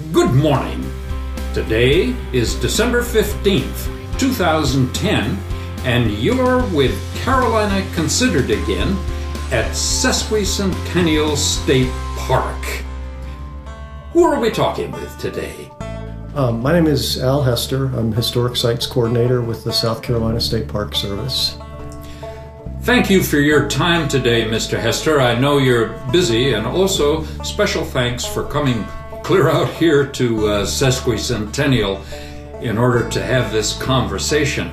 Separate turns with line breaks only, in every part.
Good morning. Today is December 15th, 2010, and you're with Carolina Considered again at Sesquicentennial State Park. Who are we talking with today?
My name is Al Hester. I'm Historic Sites Coordinator with the South Carolina State Park Service.
Thank you for your time today, Mr. Hester. I know you're busy, and also special thanks for coming clear out here to Sesquicentennial in order to have this conversation.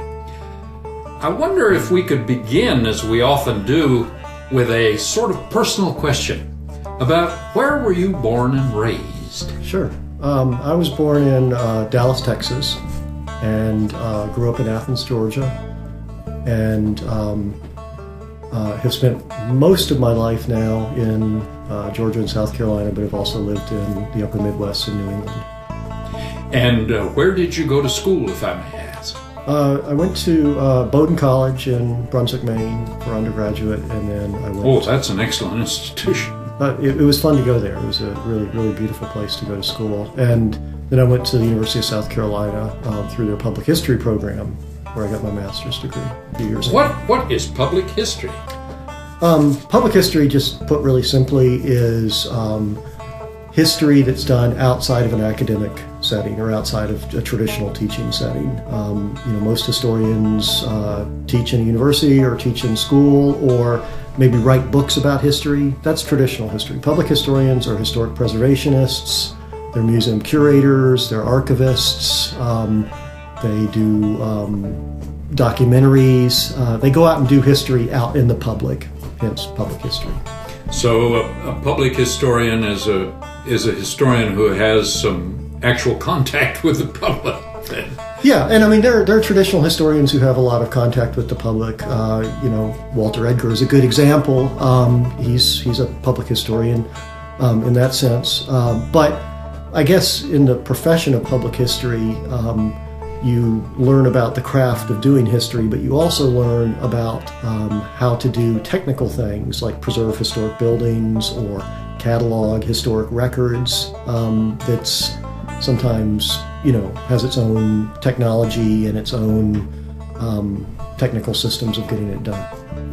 I wonder if we could begin, as we often do, with a sort of personal question about where were you born and raised?
Sure. I was born in Dallas, Texas, and grew up in Athens, Georgia, and have spent most of my life now in Georgia and South Carolina, but have also lived in the upper Midwest in New England.
And where did you go to school, if I may ask?
I went to Bowdoin College in Brunswick, Maine for undergraduate, and then I went...
Oh, that's an excellent institution.
It was fun to go there. It was a really, really beautiful place to go to school. And then I went to the University of South Carolina through their public history program, where I got my master's degree a few years ago.
What is public history?
Public history, just put really simply, is history that's done outside of an academic setting or outside of a traditional teaching setting. Most historians teach in a university or teach in school or maybe write books about history. That's traditional history. Public historians are historic preservationists, they're museum curators, they're archivists, they do documentaries, they go out and do history out in the public, hence public history.
So a public historian is a historian who has some actual contact with the public, then. Yeah,
and I mean there are traditional historians who have a lot of contact with the public. Walter Edgar is a good example. He's a public historian in that sense. But I guess in the profession of public history, you learn about the craft of doing history, but you also learn about how to do technical things like preserve historic buildings or catalog historic records. That's sometimes, has its own technology and its own technical systems of getting it done.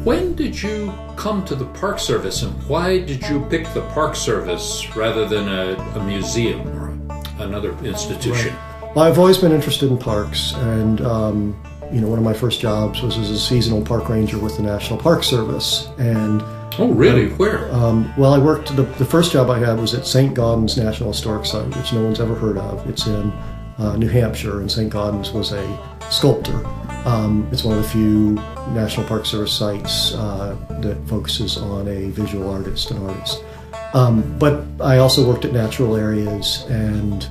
When did you come to the Park Service, and why did you pick the Park Service rather than a museum or another institution?
Right. Well, I've always been interested in parks, and one of my first jobs was as a seasonal park ranger with the National Park Service. And
oh, really? Where?
Well, I worked, the first job I had was at St. Gaudens National Historic Site, which no one's ever heard of. It's in New Hampshire, and St. Gaudens was a sculptor. It's one of the few National Park Service sites that focuses on a visual artist, an artist. But I also worked at natural areas and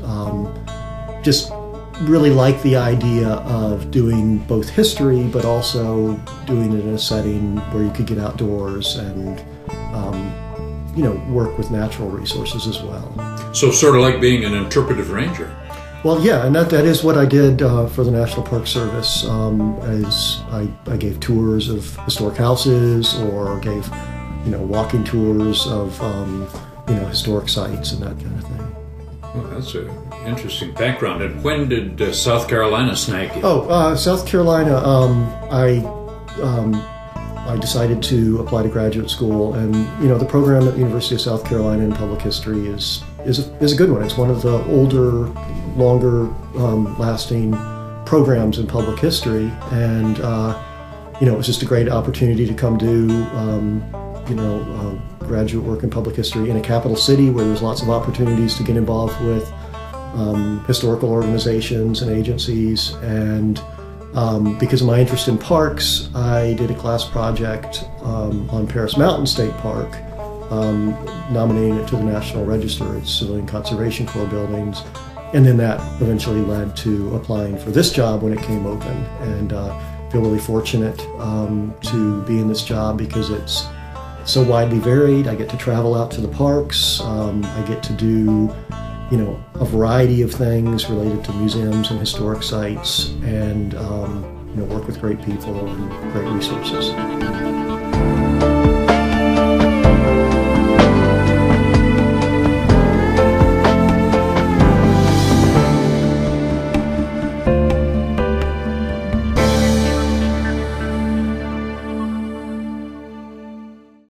just really like the idea of doing both history, but also doing it in a setting where you could get outdoors and, work with natural resources as well.
So sort of like being an interpretive ranger.
Well, yeah, and that is what I did for the National Park Service. As I gave tours of historic houses or gave, walking tours of, historic sites and that kind of thing.
Well, that's an interesting background. And when did South Carolina snag you?
South Carolina, I decided to apply to graduate school, and the program at the University of South Carolina in public history is a good one. It's one of the older, longer lasting programs in public history, and it was just a great opportunity to come do graduate work in public history in a capital city where there's lots of opportunities to get involved with historical organizations and agencies. And because of my interest in parks, I did a class project on Paris Mountain State Park, nominating it to the National Register as Civilian Conservation Corps buildings. And then that eventually led to applying for this job when it came open. And feel really fortunate to be in this job because it's so widely varied. I get to travel out to the parks. I get to do a variety of things related to museums and historic sites, and work with great people and great resources.